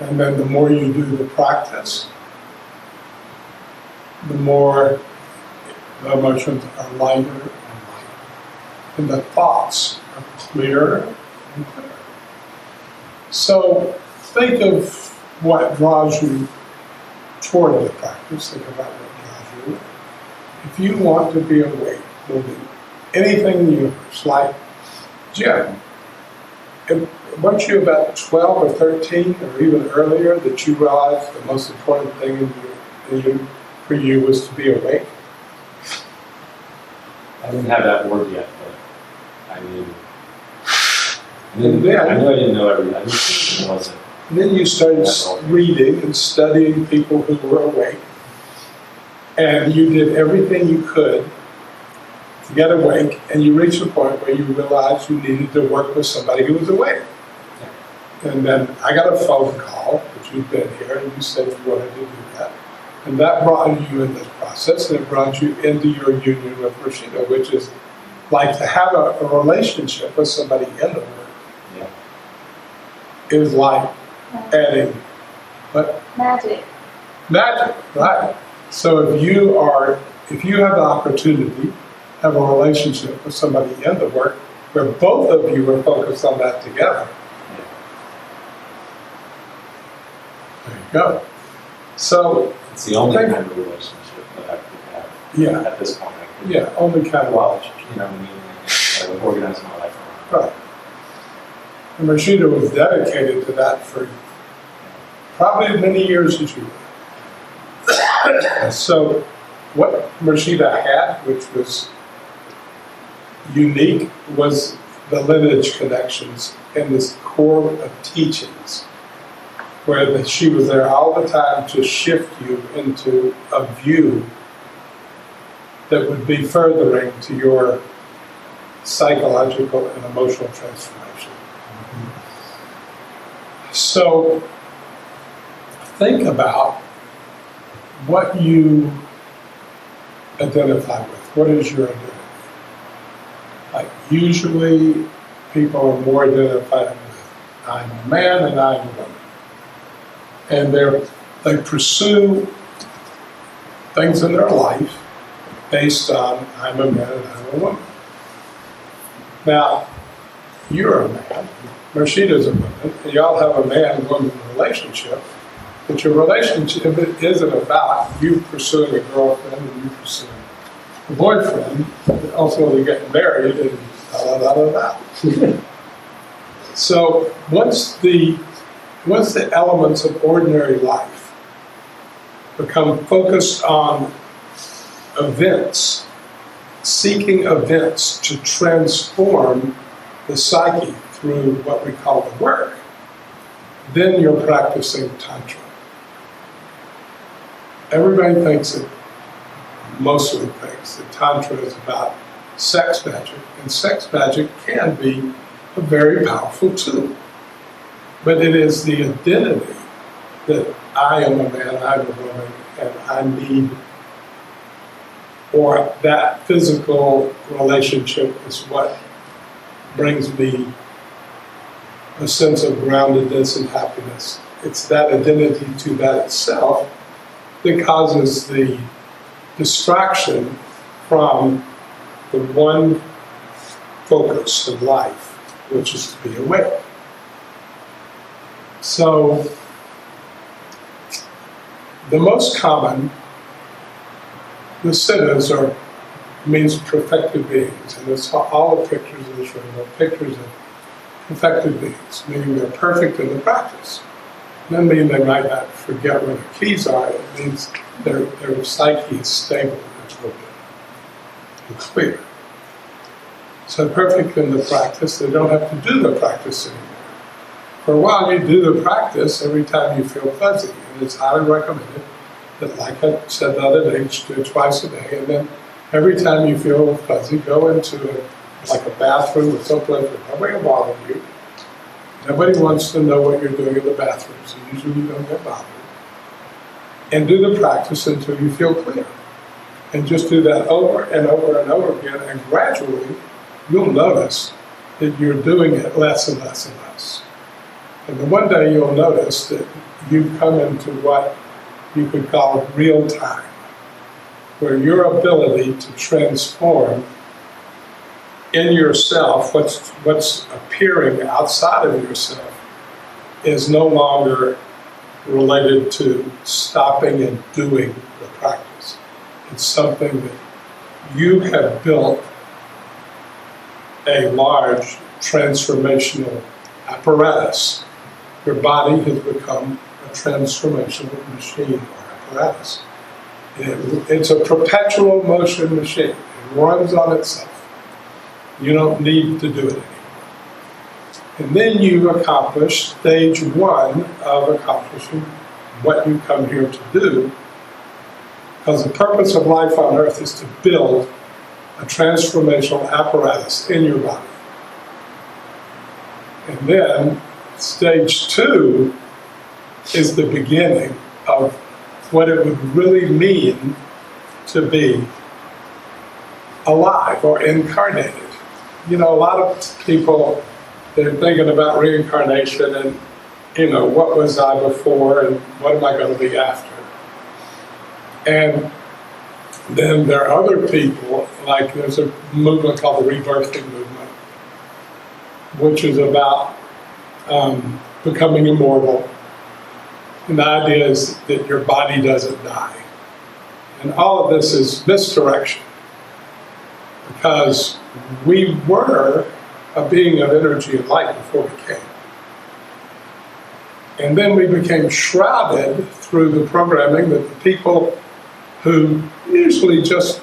And then the more you do the practice, the more the emotions are lighter and lighter. And the thoughts are clearer and clearer. So think of what draws you toward the practice. Think about what draws you. If you want to be awake, will do anything in the universe, like Jim. Weren't you about 12 or 13 or even earlier that you realized the most important thing for you was to be awake? I didn't have that word yet, but I mean, I knew I didn't know everything. I just it wasn't. And then you started reading and studying people who were awake, and you did everything you could to get awake, and you reached a point where you realized you needed to work with somebody who was awake. And then I got a phone call, which you've been here, and you said you wanted to do that. And that brought you in this process, and it brought you into your union with Mursshud, which is like to have a relationship with somebody in the world. Yeah. Is like adding what? Magic. Magic, right. So if you have the opportunity to have a relationship with somebody in the work where both of you are focused on that together, there you go. So it's the only kind of relationship that I could have at this point. Only kind of knowledge. You know what I mean? I would organize my life around. Right. And Mursshud was dedicated to that for probably as many years as you were. So what Mursshud had, which was unique, was the lineage connections and this core of teachings, where she was there all the time to shift you into a view that would be furthering to your psychological and emotional transformation. So think about what you identify with. What is your identity? Like usually people are more identified with I'm a man and I'm a woman. And they pursue things in their life based on I'm a man and I'm a woman. Now, you're a man, Mursshud is a woman, and y'all have a man-woman relationship, but your relationship isn't about you pursuing a girlfriend and you pursuing a boyfriend, and ultimately getting married and da. So once the elements of ordinary life become focused on events, seeking events to transform the psyche through what we call the work, then you're practicing Tantra. Everybody thinks that, mostly thinks that Tantra is about sex magic, and sex magic can be a very powerful tool. But it is the identity that I am a man, I'm a woman, and I need, or that physical relationship is what brings me a sense of groundedness and happiness. It's that identity to that itself that causes the distraction from the one focus of life, which is to be awake. So, the most common, the siddhas means perfected beings, and it's all the pictures in this room are pictures of perfected beings, meaning they're perfect in the practice. It doesn't mean they might not forget where the keys are, it means their psyche is stable and open and clear. So perfect in the practice, they don't have to do the practice anymore. For a while you do the practice every time you feel fuzzy, and it's highly recommended that, like I said the other day, you should do it twice a day, and then every time you feel fuzzy, go into a bathroom with someplace where nobody will bother you. Nobody wants to know what you're doing in the bathroom, so usually you don't get bothered. And do the practice until you feel clear. And just do that over and over and over again, and gradually you'll notice that you're doing it less and less and less. And then one day you'll notice that you come into what you could call real time, where your ability to transform in yourself what's appearing outside of yourself is no longer related to stopping and doing the practice. It's something that you have built a large transformational apparatus. Your body has become a transformational machine or apparatus. It's a perpetual motion machine. It runs on itself. You don't need to do it anymore. And then you accomplish stage one of accomplishing what you come here to do, because the purpose of life on earth is to build a transformational apparatus in your body. And then stage two is the beginning of what it would really mean to be alive or incarnated. You know, a lot of people, they're thinking about reincarnation and, you know, what was I before and what am I going to be after? And then there are other people, like there's a movement called the rebirthing movement, which is about becoming immortal. And the idea is that your body doesn't die. And all of this is misdirection, because we were a being of energy and light before we came. And then we became shrouded through the programming that the people who usually just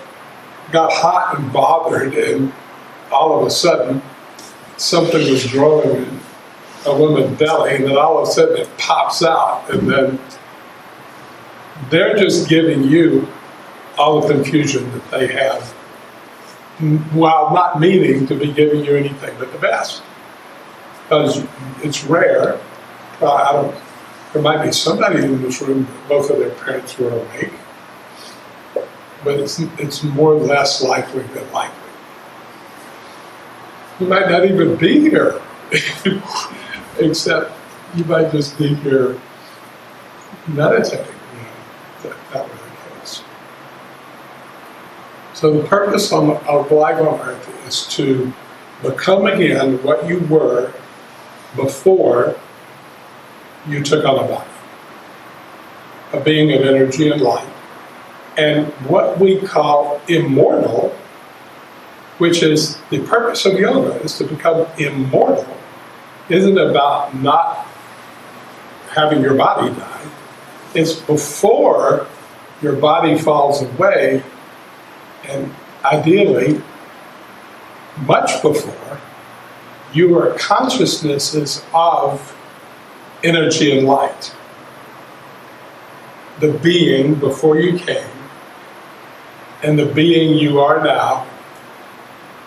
got hot and bothered, and all of a sudden something was growing in a woman's belly, and then all of a sudden it pops out, and then they're just giving you all the confusion that they have, while not meaning to be giving you anything but the best. Because it's rare. There might be somebody in this room that both of their parents were awake, but it's more or less likely than likely. You might not even be here, except you might just be here meditating, that was the case. So the purpose of life on earth is to become again what you were before you took on a body, a being of energy and light. And what we call immortal, which is the purpose of yoga, is to become immortal, isn't about not having your body die. It's before your body falls away, and ideally, much before, you are consciousnesses of energy and light. The being before you came, and the being you are now,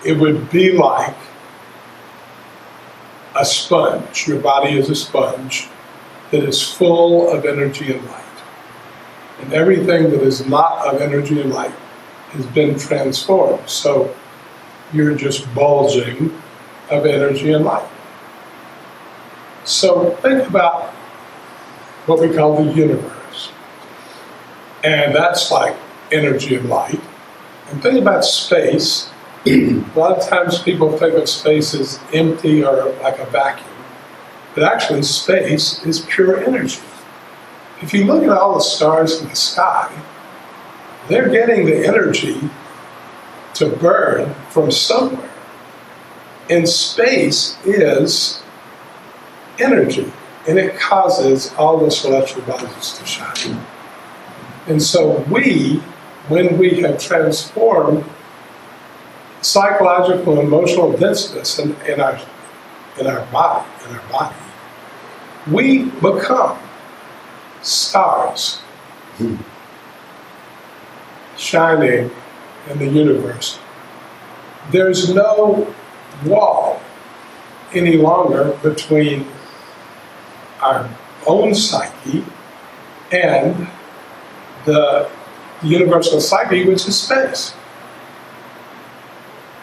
it would be like a sponge. Your body is a sponge that is full of energy and light. And everything that is not of energy and light has been transformed. So you're just bulging of energy and light. So think about what we call the universe. And that's like energy and light. And think about space. A lot of times people think of space as empty or like a vacuum. But actually space is pure energy. If you look at all the stars in the sky, they're getting the energy to burn from somewhere. And space is energy, and it causes all the celestial bodies to shine. And so when we have transformed psychological and emotional denseness in our body, we become stars shining in the universe. There's no wall any longer between our own psyche and the universal psyche, which is space.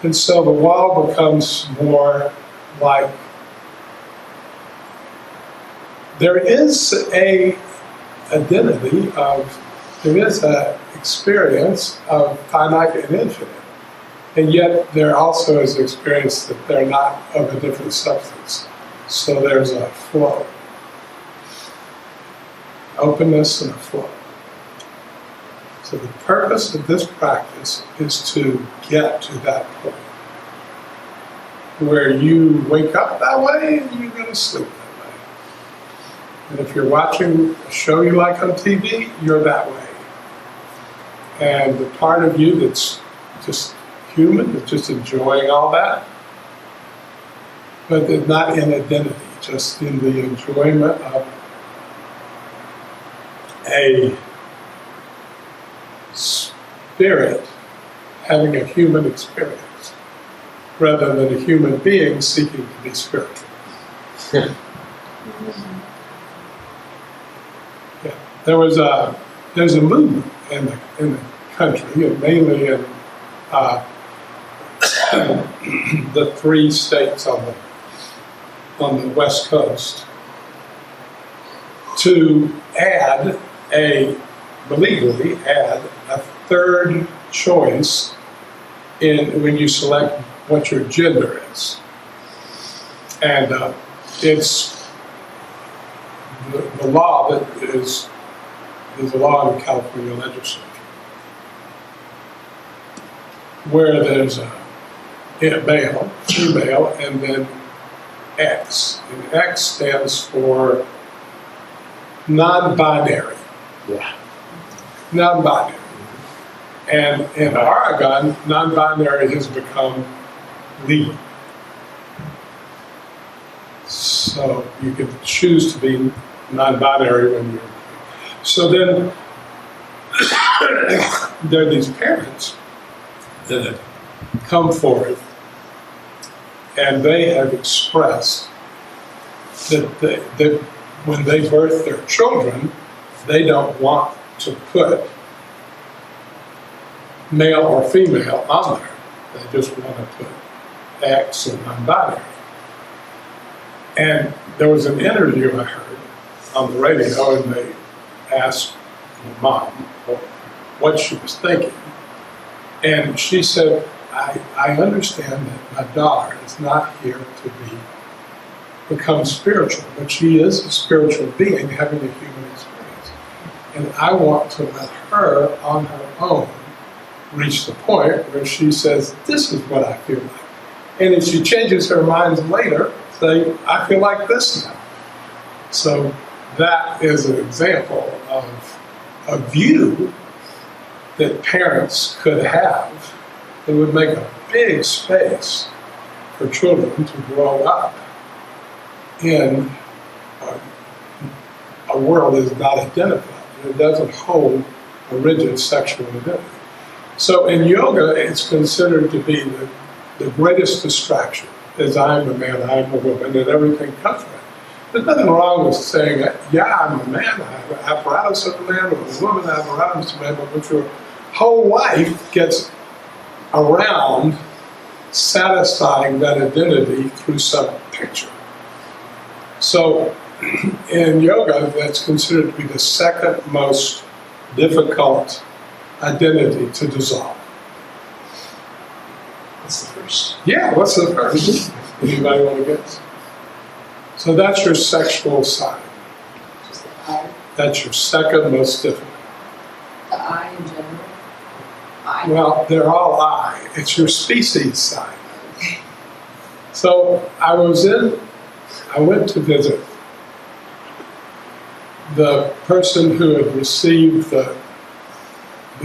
And so the wall becomes more like there is a identity of, there is a experience of finite and infinite. And yet there also is experience that they're not of a different substance. So there's a flow. Openness and a flow. So the purpose of this practice is to get to that point where you wake up that way and you go to sleep that way. And if you're watching a show you like on TV, you're that way. And the part of you that's just human, that's just enjoying all that, but it's not in identity, just in the enjoyment of a spirit having a human experience, rather than a human being seeking to be spiritual. Yeah. There's a movement in the country, and mainly in the 3 states on the West Coast, to legally add a third choice when you select what your gender is. And it's the law that is a law in the California legislature, where there's a male, female, and then X. And X stands for non-binary. Yeah. Non-binary. And in Oregon, non-binary has become legal. So you can choose to be non-binary when you're. So then there are these parents that have come forward, and they have expressed that when they birth their children, they don't want to put male or female on there. They just want to put X and non-binary. And there was an interview I heard on the radio, and they asked my mom what she was thinking. And she said, I understand that my daughter is not here to become spiritual, but she is a spiritual being having a human experience. And I want to let her, on her own, reach the point where she says, this is what I feel like. And if she changes her mind later, say, I feel like this now. So that is an example of a view that parents could have that would make a big space for children to grow up in a world that is not identified. It doesn't hold a rigid sexual identity. So in yoga, it's considered to be the greatest distraction, as I'm a man, I'm a woman, and everything comes from it. There's nothing wrong with saying, yeah, I'm a man, I have an apparatus of a man, or a woman, I have an apparatus of a man, but your whole life gets around satisfying that identity through some picture. So in yoga, that's considered to be the second most difficult identity to dissolve. What's the first? Yeah, what's the first? Anybody want to guess? So that's your sexual side. Just the I. That's your second most difficult. The I in general. I. Well, they're all I. It's your species side. So I went to visit the person who had received the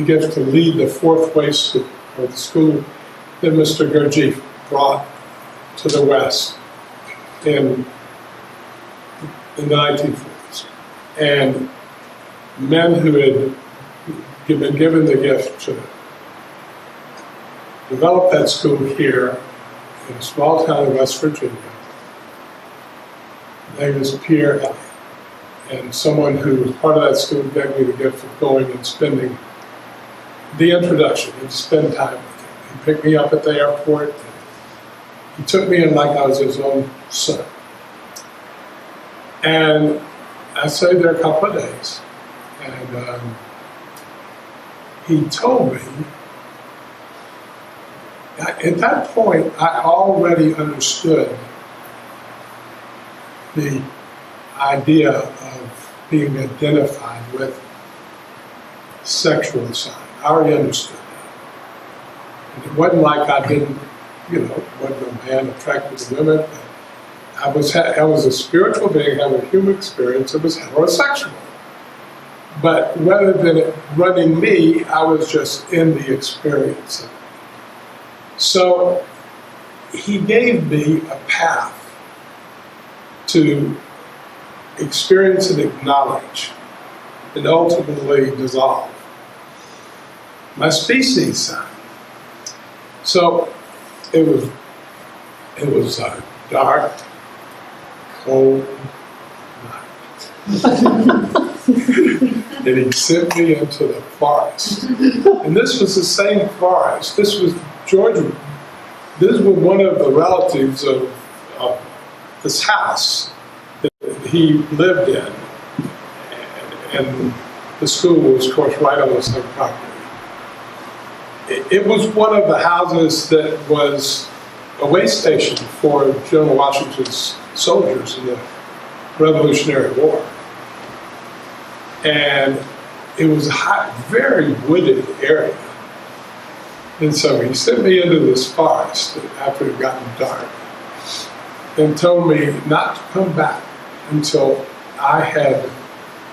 gift to lead the fourth way school, or the school that Mr. Gurdjieff brought to the West in the 1940s. And men who had been given the gift to develop that school here in a small town in West Virginia. His name is Pierre Elliott. And someone who was part of that school gave me the gift of going and spending the introduction and spend time with him. He picked me up at the airport. He took me in like I was his own son. And I stayed there a couple of days, and he told me, at that point, I already understood the idea of being identified with sexual side. I already understood that. And it wasn't like I didn't, wasn't a man attracted to women. But I was a spiritual being having a human experience. It was heterosexual. But rather than it running me, I was just in the experience. So he gave me a path to experience and acknowledge and ultimately dissolve my species sign. So it was dark, cold night. And he sent me into the forest. And this was the same forest. This was Georgia. This was one of the relatives of this house that he lived in. And the school was, of course, right on the same property. It was one of the houses that was a way station for General Washington's soldiers in the Revolutionary War. And it was a hot, very wooded area. And so he sent me into this forest after it had gotten dark and told me not to come back until I had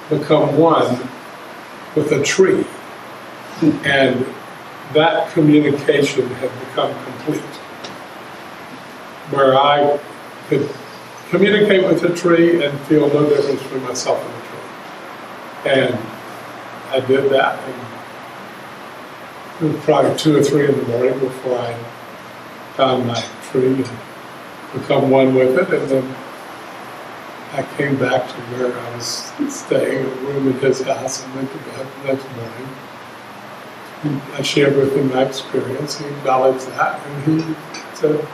become one with a tree. And that communication had become complete, where I could communicate with the tree and feel no difference between myself and the tree. And I did that, and it was probably 2 or 3 in the morning before I found my tree and become one with it. And then I came back to where I was staying, a room in his house, and went to bed the next morning. And I shared with him my experience. He acknowledged that, and he said,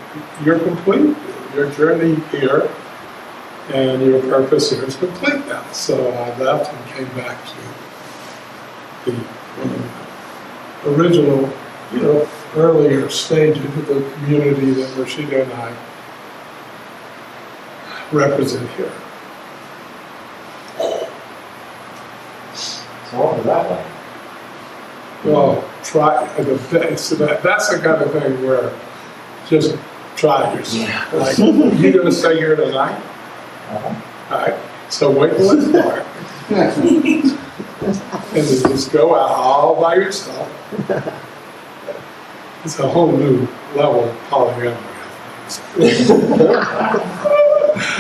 "You're complete. Your journey here and your purpose here is complete now." So I left and came back to the original, earlier stages of the community that Mursshud and I represent here. So what was that like? Well, so that's the kind of thing where just try yourself. Yeah. Like, you're going to stay here tonight? Uh-huh. All right, so wait till it's dark. And then just go out all by yourself. It's a whole new level of polyamory.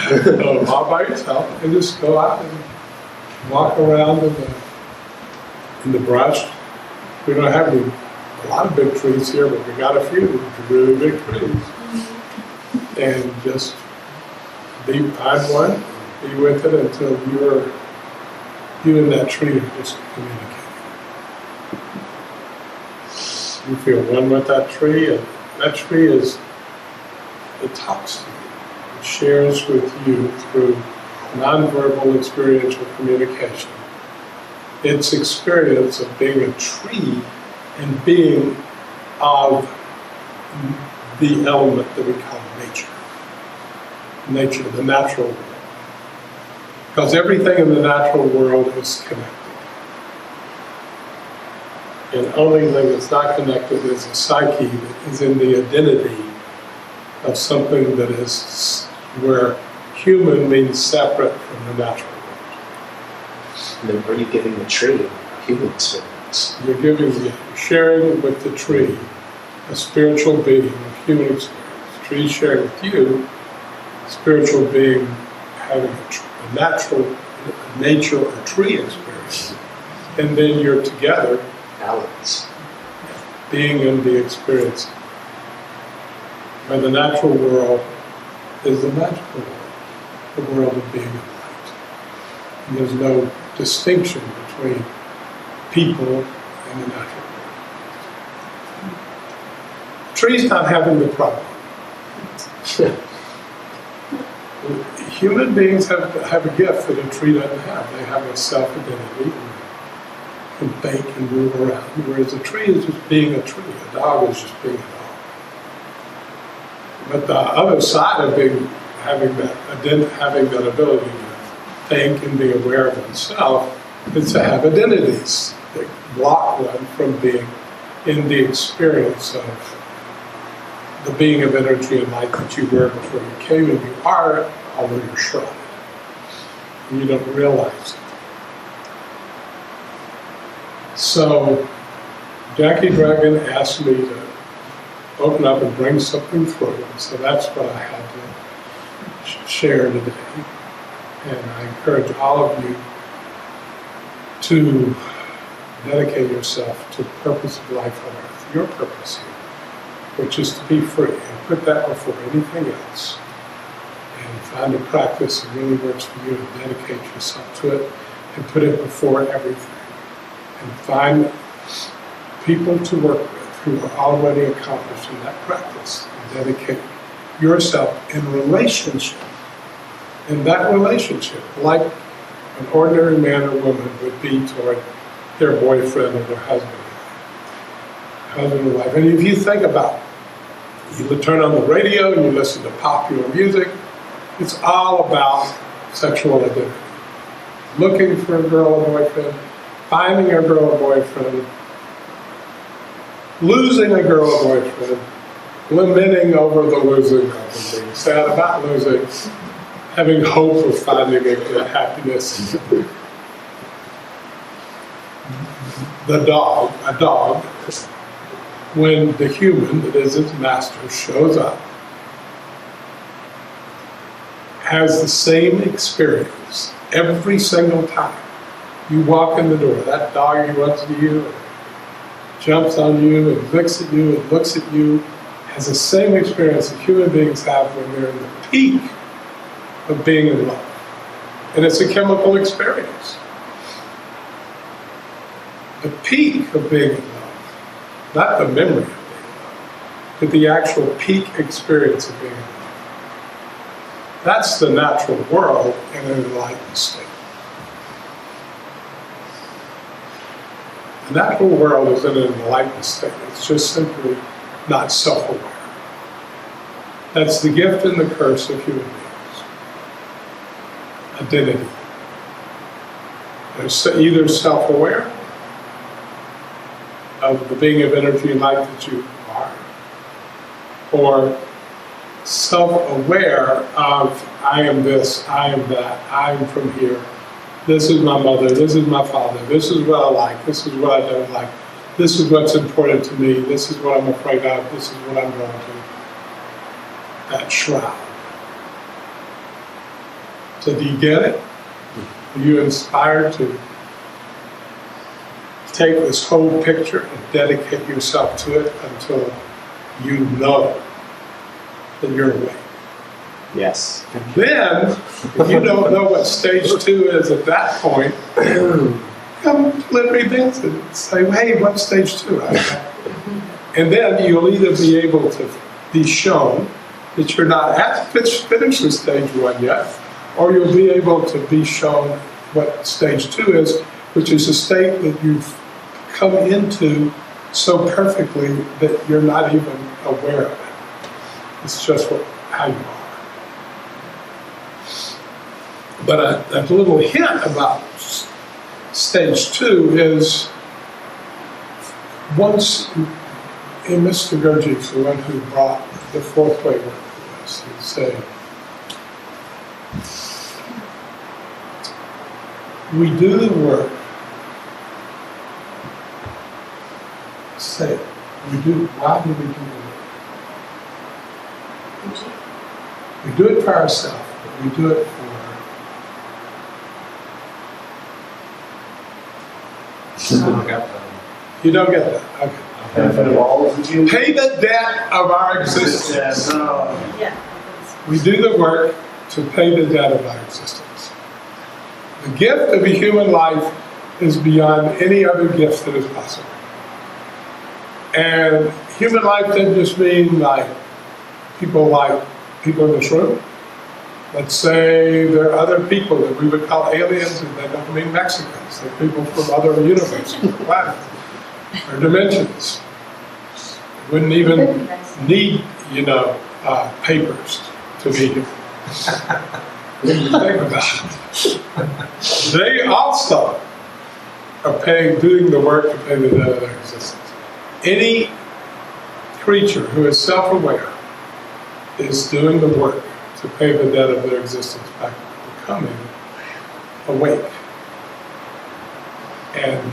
So all by yourself, and just go out and walk around in the brush. We don't have a lot of big trees here, but we got a few really big trees. And just find one, be with it until you and that tree are just communicating. You feel one with that tree, and that tree it talks to you. It shares with you through nonverbal experiential communication its experience of being a tree and being of the element that we call nature. Nature, the natural world. Because everything in the natural world is connected. And the only thing that's not connected is a psyche that is in the identity of something that is where human means separate from the natural world. And then what are you giving the tree a human experience? You're sharing with the tree a spiritual being, a human experience. The tree sharing with you, a spiritual being having a natural nature or tree experience. And then you're together, Balance. being in the experience. Where the natural world is the magical world, the world of being in light. And there's no distinction between people and the natural world. The tree's not having the problem. human beings have a gift that a tree doesn't have. They have a self-identity and think and move around, whereas a tree is just being a tree. A dog is just being a dog. But the other side of having that ability to think and be aware of oneself is to have identities that block one from being in the experience of the being of energy and light that you were before you came, and you are, although you're shrouded. And you don't realize it. So, Jackie Dragon asked me to open up and bring something through, so that's what I had to share today. And I encourage all of you to dedicate yourself to the purpose of life on earth, your purpose here, which is to be free, and put that before anything else. And find a practice that really works for you and dedicate yourself to it and put it before everything. And find people to work with who are already accomplished in that practice and dedicate yourself in relationship. In that relationship, like an ordinary man or woman would be toward their boyfriend or their husband or wife. And if you think about it, you turn on the radio and you listen to popular music, it's all about sexual identity. Looking for a girl or boyfriend, finding a girl or boyfriend, losing a girl or boyfriend, lamenting over the losing of them, being sad about losing, having hope of finding a happiness. A dog, when the human that is its master shows up, has the same experience every single time. You walk in the door, that dog runs to you, and jumps on you, and licks at you, and looks at you, has the same experience that human beings have when they're in the peak of being in love. And it's a chemical experience. The peak of being in love, not the memory of being in love, but the actual peak experience of being in love. That's the natural world in an enlightened state. The natural world is in an enlightened state. It's just simply not self-aware. That's the gift and the curse of human beings. Identity. They're either self-aware of the being of energy and light that you are, or self-aware of I am this, I am that, I am from here, this is my mother, this is my father, this is what I like, this is what I don't like, this is what's important to me, this is what I'm afraid of, this is what I'm drawn to. That shroud. So do you get it? Are you inspired to take this whole picture and dedicate yourself to it until you know that you're awake? Yes. And then, if you don't know what stage 2 is at that point, come let me dance and say, hey, what's stage 2? And then you'll either be able to be shown that you're not at finish with stage 1 yet, or you'll be able to be shown what stage 2 is, which is a state that you've come into so perfectly that you're not even aware of it. It's just how you are. But a little hint about stage 2 is once, and Mr. Gurdjieff's the one who brought the fourth way work to us. He'd say, we do the work. Say it. Why do we do the work? We do it for ourselves, but we do it for... You don't get that? Okay. Benefit of all of you. Pay the debt of our existence. We do the work to pay the debt of our existence. The gift of a human life is beyond any other gift that is possible. And human life doesn't just mean like people in this room. Let's say there are other people that we would call aliens, and they don't mean Mexicans. They're people from other universes, planets, or dimensions. Wouldn't even need, papers to be here. Think about it. They also are doing the work to pay the debt of their existence. Any creature who is self-aware is doing the work to pay the debt of their existence by becoming awake. And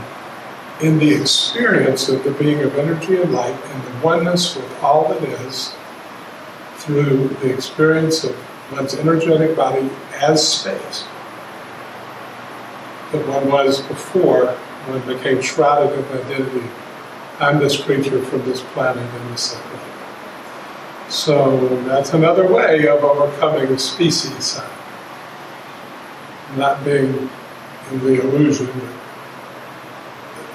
in the experience of the being of energy and light and the oneness with all that is, through the experience of one's energetic body as space, that one was before one became shrouded in identity. I'm this creature from this planet in this separate. So that's another way of overcoming the species side. Not being in the illusion that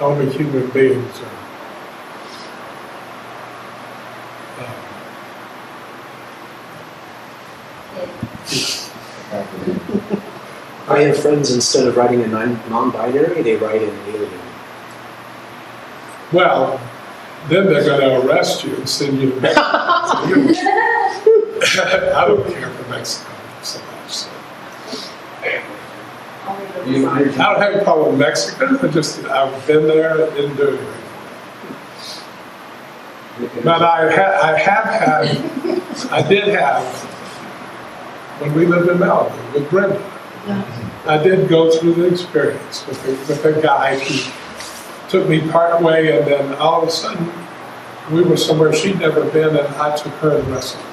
only human beings are. I have friends, instead of writing a non-binary, they write an alien. Well, then they're going to arrest you and send you to Mexico. I don't care for Mexico so much. So. I don't have a problem with Mexico. I've been there and didn't do anything. But I did have, when we lived in Malibu with Brenda, I did go through the experience with a guy who took me part way, and then all of a sudden we were somewhere she'd never been, and I took her and wrestled me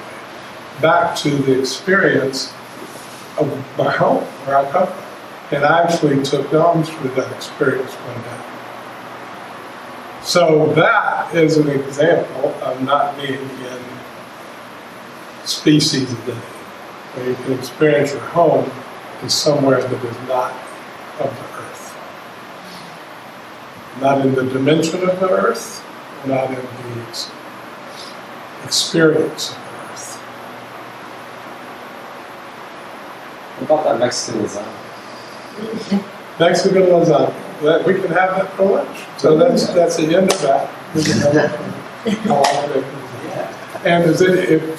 back to the experience of my home, where I come from. And I actually took Dom through that experience one day. So that is an example of not being in species identity, where you can experience your home in somewhere that is not of the earth. Not in the dimension of the earth, not in the experience of the earth. What about that Mexican lasagna? Mexican lasagna. We can have that for lunch. So that's the end of that. We can have that for And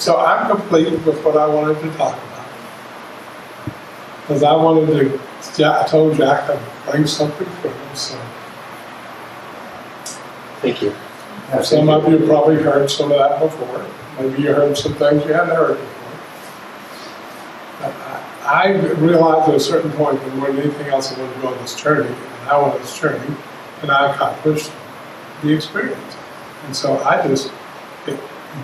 so I'm complete with what I wanted to talk about. Because I told Jack I'd bring something for him. So Thank you. some of you probably heard some of that before. Maybe you heard some things you hadn't heard before. I realized at a certain point that more than anything else I wanted to go on this journey, and I went on this journey, and I accomplished the experience. And so I just did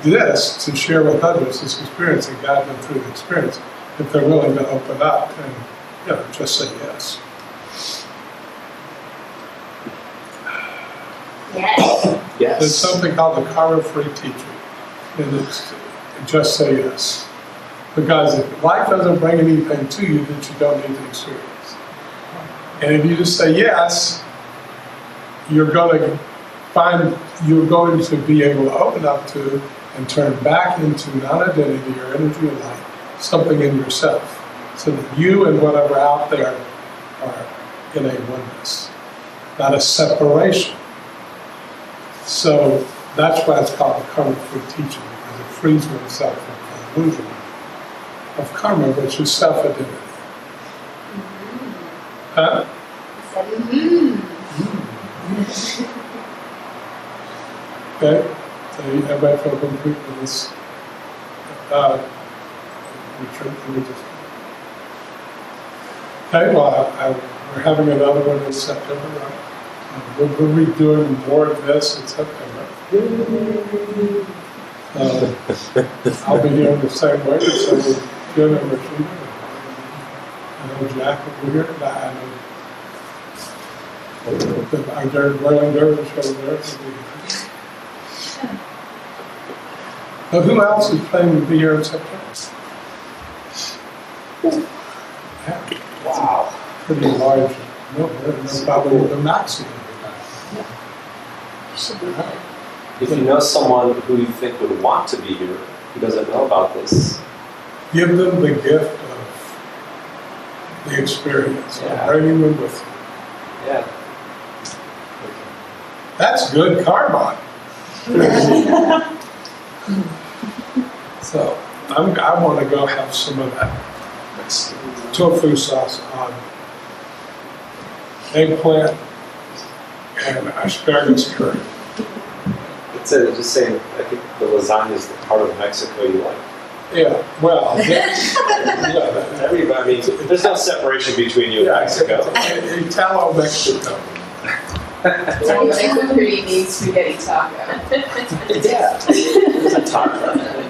this to share with others this experience and guide them through the experience if they're willing to open up and just say yes. Yes. Yes. There's something called the karma-free teaching, and it's just say yes. Because if life doesn't bring anything to you that you don't need to experience. And if you just say yes, you're going to be able to open up to and turn back into non-identity or energy and light, something in yourself, so that you and whatever out there are in a oneness, not a separation. So that's why it's called the karma-free teaching, because it frees oneself from the illusion of karma, which is self-identity. Huh? Okay, so everybody feel complete with this retreat? Okay, well, we're having another one in September. We'll be doing more of this in September. I'll be here in the same way, so we're good and retreat. I know Jack will be here. I know our Whirling Dervish over there will be here. But who else is planning to be here in September? Yeah. Wow. Pretty large number, and probably the maximum. If you know someone who you think would want to be here, who doesn't know about this, Give them the gift of the experience, Yeah. bringing them with you. Yeah. That's good karma. So I want to go have some of that tofu sauce on eggplant and asparagus curry. It's just saying, I think the lasagna is the part of Mexico you like. Yeah, well, yeah, Everybody, I mean, there's no separation between you and Mexico. Italo Mexico. It's like a pretty neat spaghetti taco. Yeah. It's a taco.